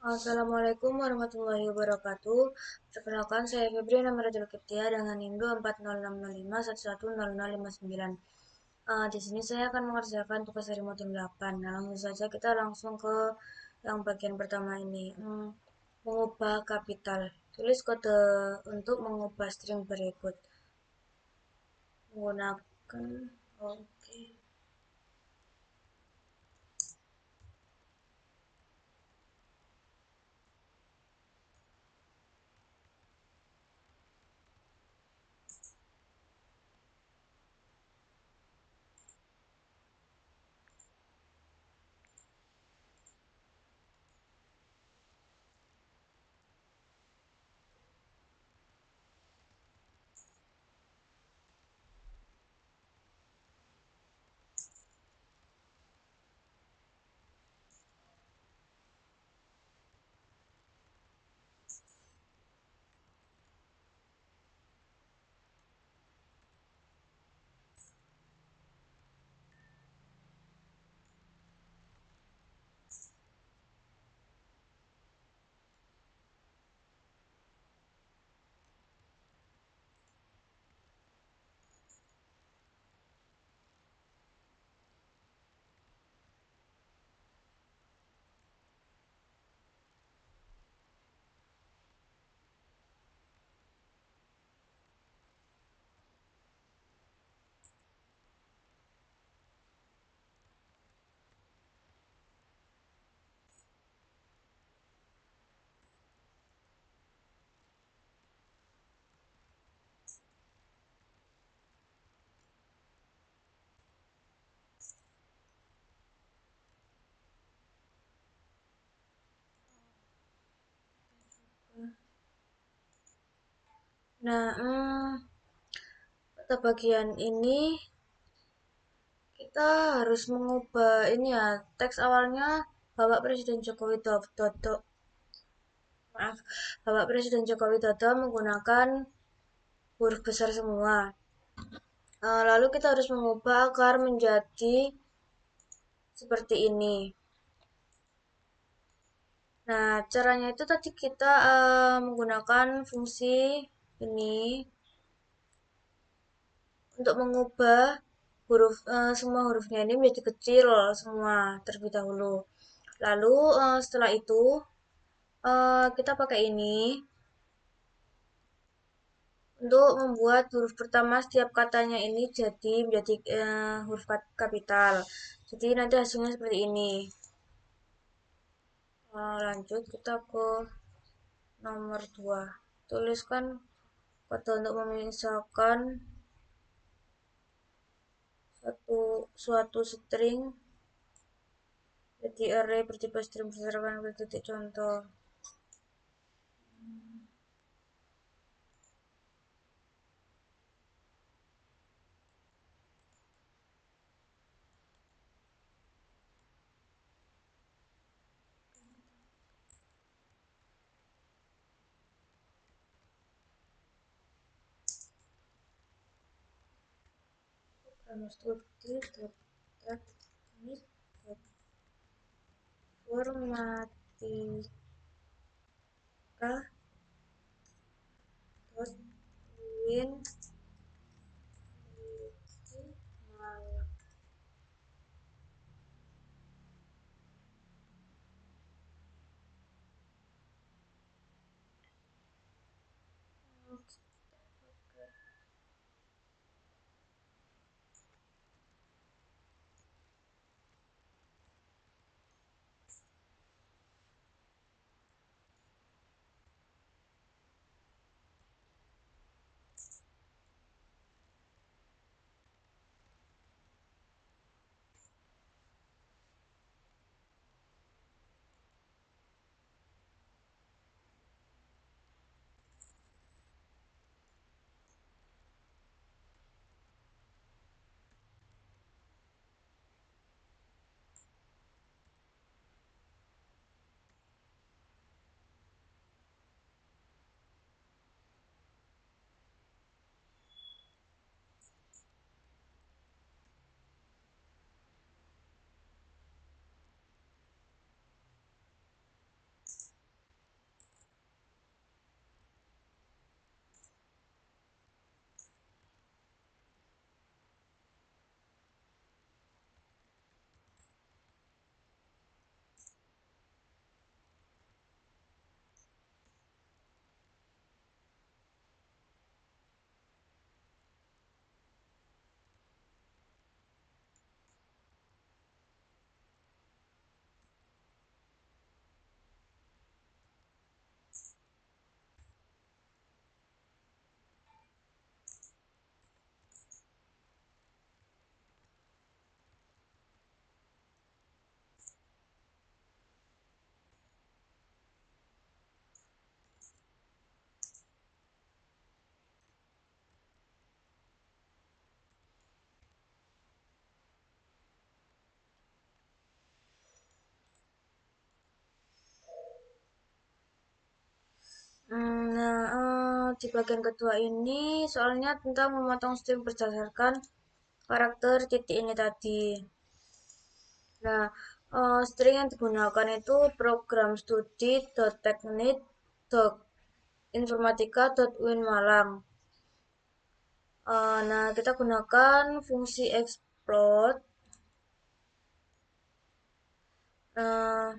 Assalamualaikum warahmatullahi wabarakatuh. Perkenalkan, saya Febri Namaratul Kiptia dengan NIM 24065110059. Di sini saya akan mengerjakan tugas dari modul 8. Nah, langsung saja kita langsung ke yang bagian pertama ini. Mengubah kapital. Tulis kode untuk mengubah string berikut. Menggunakan oke. Nah, pada bagian ini kita harus mengubah ini ya, teks awalnya Bapak Presiden Joko Widodo, maaf, Bapak Presiden Joko Widodo menggunakan huruf besar semua. Lalu kita harus mengubah akar menjadi seperti ini. Nah, caranya itu tadi kita menggunakan fungsi ini untuk mengubah semua hurufnya ini menjadi kecil semua terlebih dahulu. Lalu setelah itu kita pakai ini untuk membuat huruf pertama setiap katanya ini menjadi huruf kapital. Jadi nanti hasilnya seperti ini. Lanjut kita ke nomor 2. Tuliskan kode untuk memisahkan suatu string jadi array bertipe string berdasarkan titik contoh. Informatika win di bagian kedua ini soalnya tentang memotong string berdasarkan karakter titik ini tadi. Nah, string yang digunakan itu program studi.teknik.informatika.uin Malang. Nah, kita gunakan fungsi explode eh,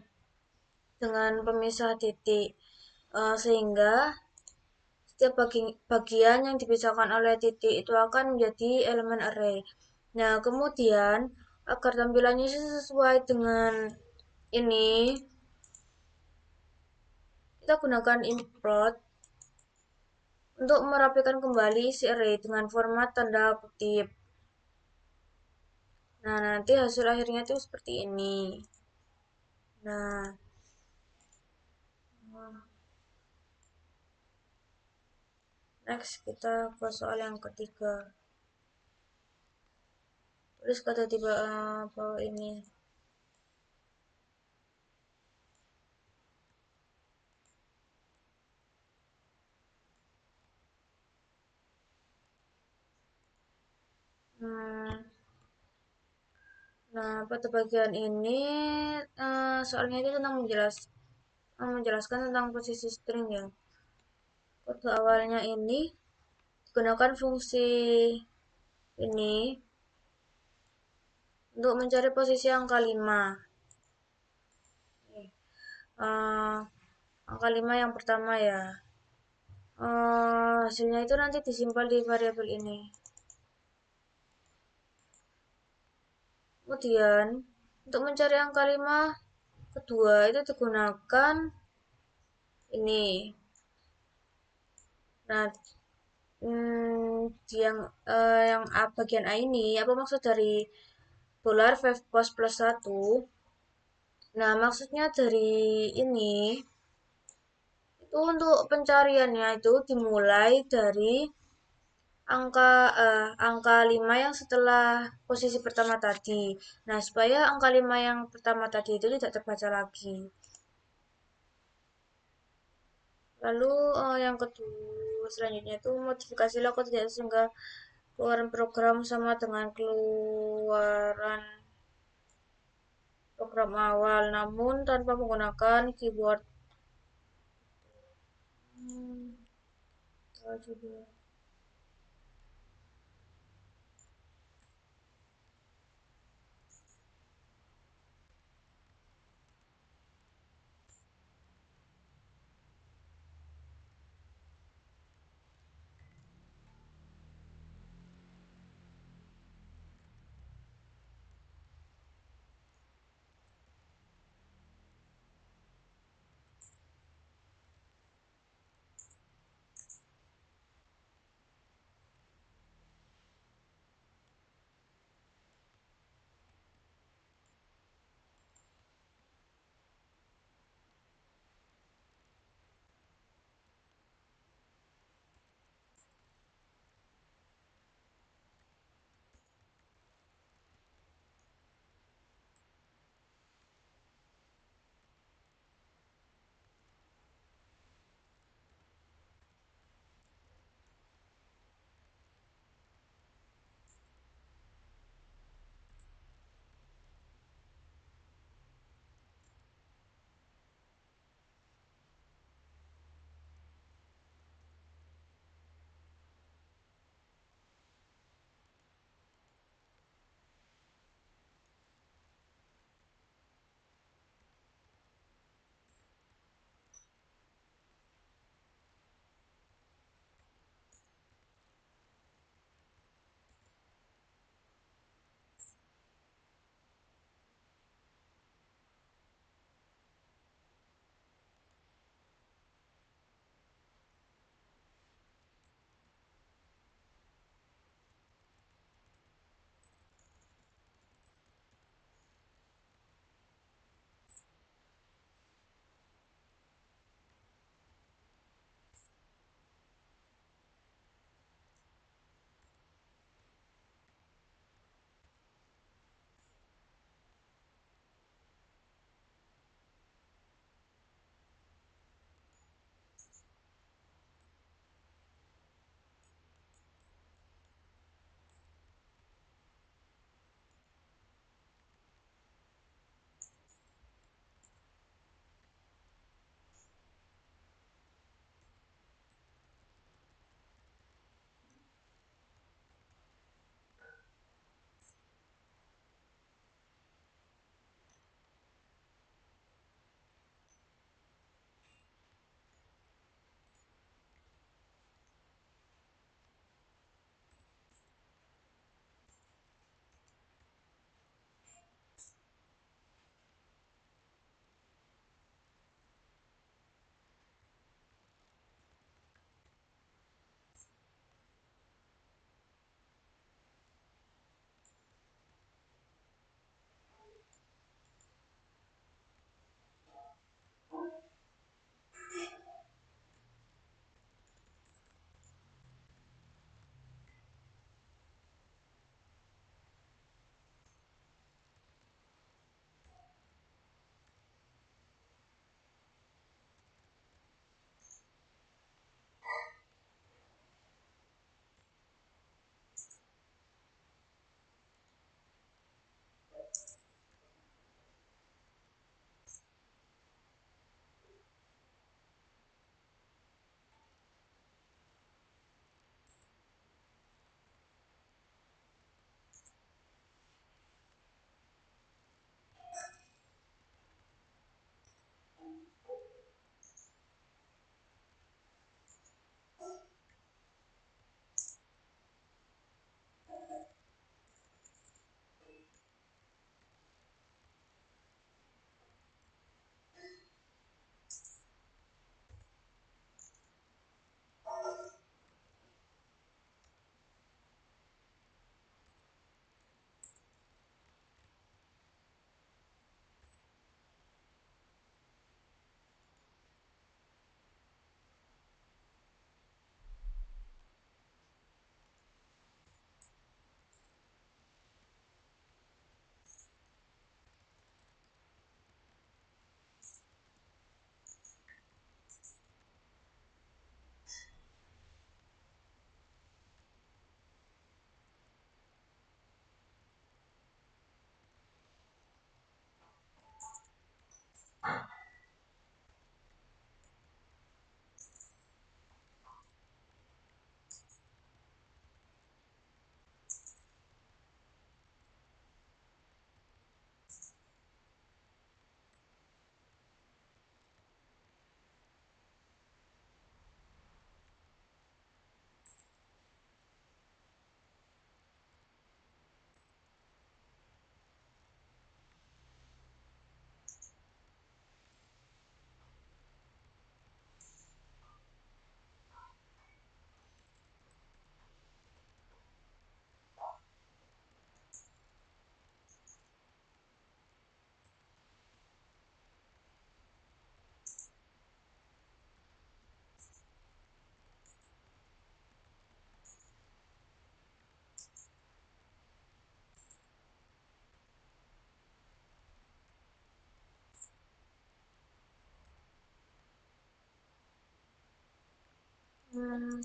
dengan pemisah titik, sehingga setiap bagian yang dipisahkan oleh titik itu akan menjadi elemen array. Nah, kemudian agar tampilannya sesuai dengan ini, kita gunakan import untuk merapikan kembali isi array dengan format tanda kutip. Nah, nanti hasil akhirnya itu seperti ini. Nah, next kita ke soal yang ketiga. Tulis kata tiba bawah ini. Hmm, nah, pada bagian ini soalnya itu tentang menjelaskan tentang posisi string ya. Kode awalnya ini gunakan fungsi ini untuk mencari posisi angka 5. Uh, angka 5 yang pertama ya. Hasilnya itu nanti disimpan di variabel ini. Kemudian untuk mencari angka 5 kedua itu digunakan ini. Nah, di yang bagian A ini apa maksud dari dolar 5 pos plus 1? Nah, maksudnya dari ini itu untuk pencariannya itu dimulai dari angka 5 yang setelah posisi pertama tadi. Nah, supaya angka 5 yang pertama tadi itu tidak terbaca lagi. Lalu yang kedua selanjutnya itu modifikasi lakukan tidak sehingga keluaran program sama dengan keluaran program awal, namun tanpa menggunakan keyboard. Hmm, juga.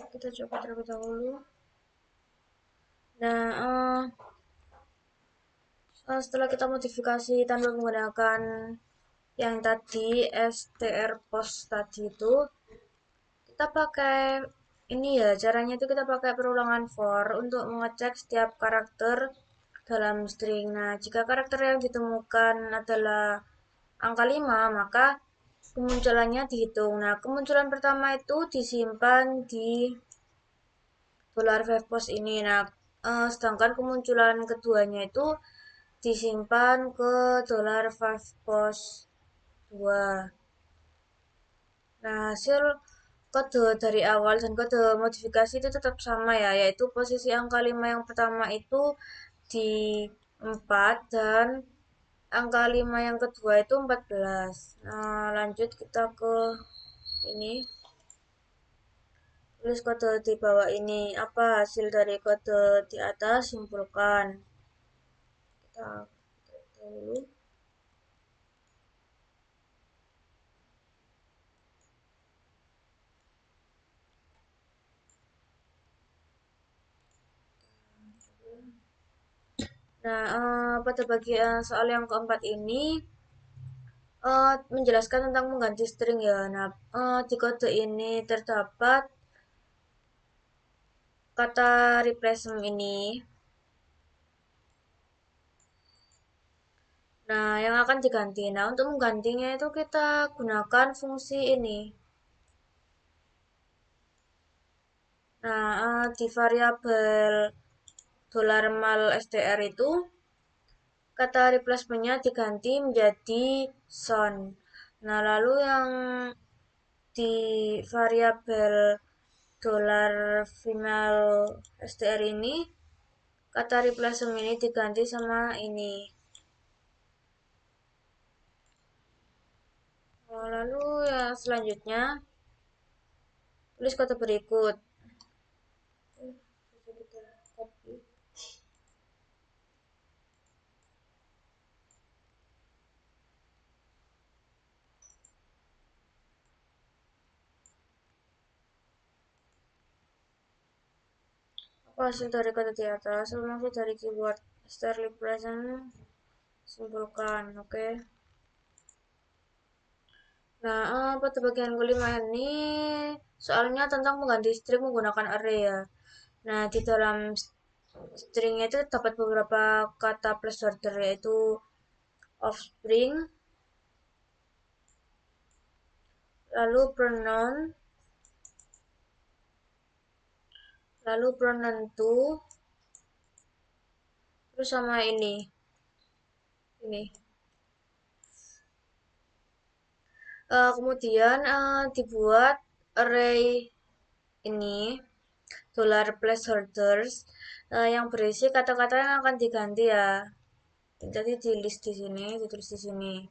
Kita coba terlebih dahulu. Nah, setelah kita modifikasi tanpa menggunakan yang tadi str post tadi itu, kita pakai ini ya, caranya itu kita pakai perulangan for untuk mengecek setiap karakter dalam string. Nah, jika karakter yang ditemukan adalah angka 5, maka kemunculannya dihitung. Nah, kemunculan pertama itu disimpan di $5 ini. Nah, sedangkan kemunculan keduanya itu disimpan ke $5 2. Nah, hasil kode dari awal dan kode modifikasi itu tetap sama ya, yaitu posisi angka 5 yang pertama itu di 4 dan angka 5 yang kedua itu 14. Nah, lanjut kita ke ini. Tulis kode di bawah ini. Apa hasil dari kode di atas? Simpulkan. Kita dulu. Nah, pada bagian soal yang keempat ini menjelaskan tentang mengganti string ya. Nah, di kode ini terdapat kata replacement ini. Nah, yang akan diganti. Nah, untuk menggantinya itu kita gunakan fungsi ini. Nah, di variabel $mal str itu kata replacement-nya diganti menjadi son. Nah, lalu yang di variabel $final str ini kata replacement ini diganti sama ini. Nah, lalu yang selanjutnya tulis kata berikut. Apa hasil dari kata di atas? Maksud dari keyword str replacement simpulkan, oke. Nah, pada bagian kelima ini soalnya tentang mengganti string menggunakan array ya. Nah, di dalam stringnya itu dapat beberapa kata placeholder yaitu offspring, lalu pronoun to, terus sama ini. Kemudian dibuat array ini $placeholders yang berisi kata-kata yang akan diganti ya. Jadi di list di sini, ditulis di sini.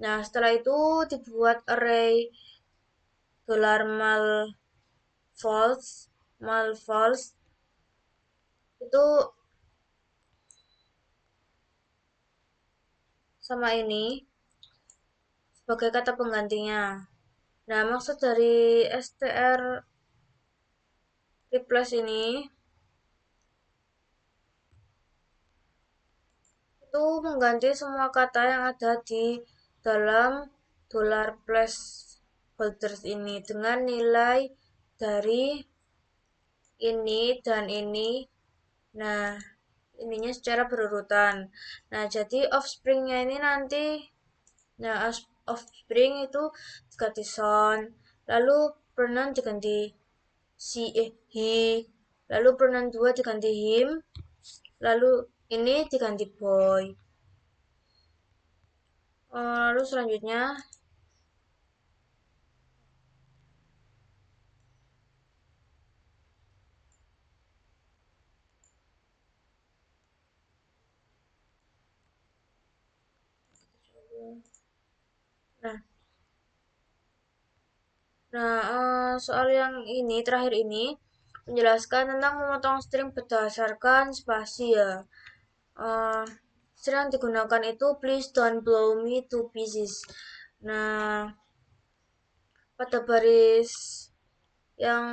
Nah, setelah itu dibuat array $mal false itu sama ini sebagai kata penggantinya. Nah, maksud dari str replace ini itu mengganti semua kata yang ada di dalam dolar placeholders ini dengan nilai dari ini dan ini. Nah, ininya secara berurutan. Nah, jadi offspringnya ini nanti, nah offspring itu diganti son, lalu pronoun diganti he, lalu pronoun 2 diganti him, lalu ini diganti boy. Lalu selanjutnya, nah, soal yang ini terakhir ini menjelaskan tentang memotong string berdasarkan spasi ya. Eh, String yang digunakan itu please don't blow me to pieces. Nah, pada baris yang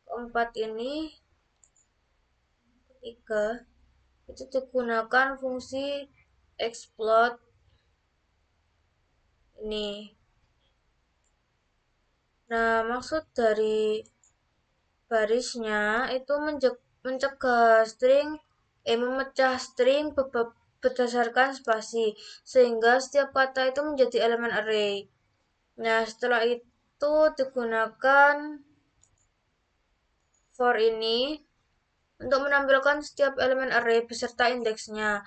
keempat ini, ketiga, itu digunakan fungsi explode ini. Nah, maksud dari barisnya itu mencegah memecah string berdasarkan spasi sehingga setiap kata itu menjadi elemen array. Nah, setelah itu digunakan for ini untuk menampilkan setiap elemen array beserta indeksnya.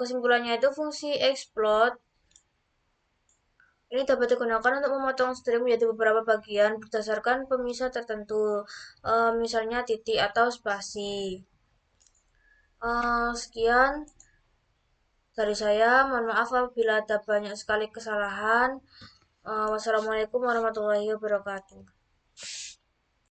Kesimpulannya itu fungsi explode ini dapat digunakan untuk memotong string menjadi beberapa bagian berdasarkan pemisah tertentu, misalnya titik atau spasi. Sekian dari saya. Mohon maaf apabila ada banyak sekali kesalahan. Wassalamualaikum warahmatullahi wabarakatuh.